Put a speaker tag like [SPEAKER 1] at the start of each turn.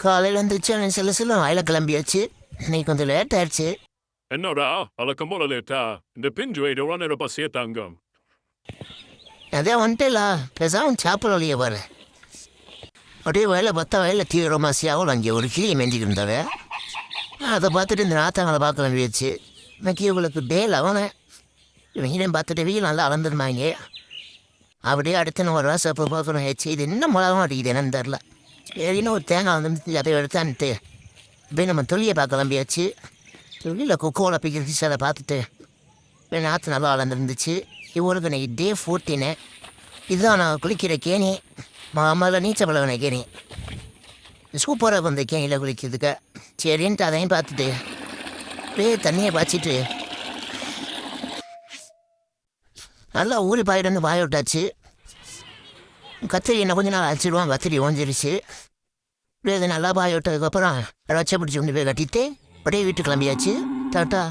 [SPEAKER 1] காலையில் வந்துச்சு சில சில வயல கிளம்பியாச்சு. இன்னைக்கு கொஞ்சம் லேட் ஆயிடுச்சு.
[SPEAKER 2] என்னடா வழக்கம் போல லேட்டா? இந்த பிஞ்சு வயிறு எவ்வளோ நேரம் பசியே தங்கம்.
[SPEAKER 1] அதே வந்துட்டேலா பேசாம சாப்பிட வழியே பாரு. அப்படியே வயலில் பார்த்தா வயலில் தீவிரமாக சியாவில் அங்கே ஒரு கிளியை மெஞ்சிக்கிட்டு இருந்தாவே. அதை பார்த்துட்டு இந்த நாத்தாங்களை பார்க்க கிளம்பியாச்சு. இன்னைக்கு இவங்களுக்கு டேல் அவனை இவங்களையும் பார்த்துட்டு வீடு நல்லா அளந்துருமாங்க. அப்படியே அடுத்து நான் ஒரு ராசப்போ பார்க்கணும். ஏச்சு இது என்ன மிளகாவும் அடிக்குது என்னன்னு தெரில. சரின்னு ஒரு தேங்காய் வந்து அதை எடுத்தான்ட்டு அப்படியே நம்ம தொழிலை பார்க்க கிளம்பியாச்சு. தொழிலில் கொக்கோவில் பிடிச்சி அதை பார்த்துட்டு இப்போ நாற்று நல்லா வளர்ந்துருந்துச்சு. இவருக்கு இன்னைக்கு டே 14. இதுதான் நான் குளிக்கிற கேணி. முதல்ல நீச்சல் பழகின கேணி. சூப்பராக வந்த கேணியில் குளிக்கிறதுக்கு. சரின்ட்டு அதையும் பார்த்துட்டு அப்படியே தண்ணியை பாய்ச்சிட்டு நல்லா ஊறி பாயிட்டு வாய விட்டாச்சு. கத்திரி என்ன கொஞ்ச நாள் அழைச்சிடுவான். கத்திரி ஓஞ்சிருச்சு. அப்படியே அது நல்லா பாய விட்டதுக்கப்புறம் ரச்சை பிடிச்சி கொண்டு போய் கட்டிட்டு அப்படியே வீட்டுக்கு கிளம்பியாச்சு. டாட்டா.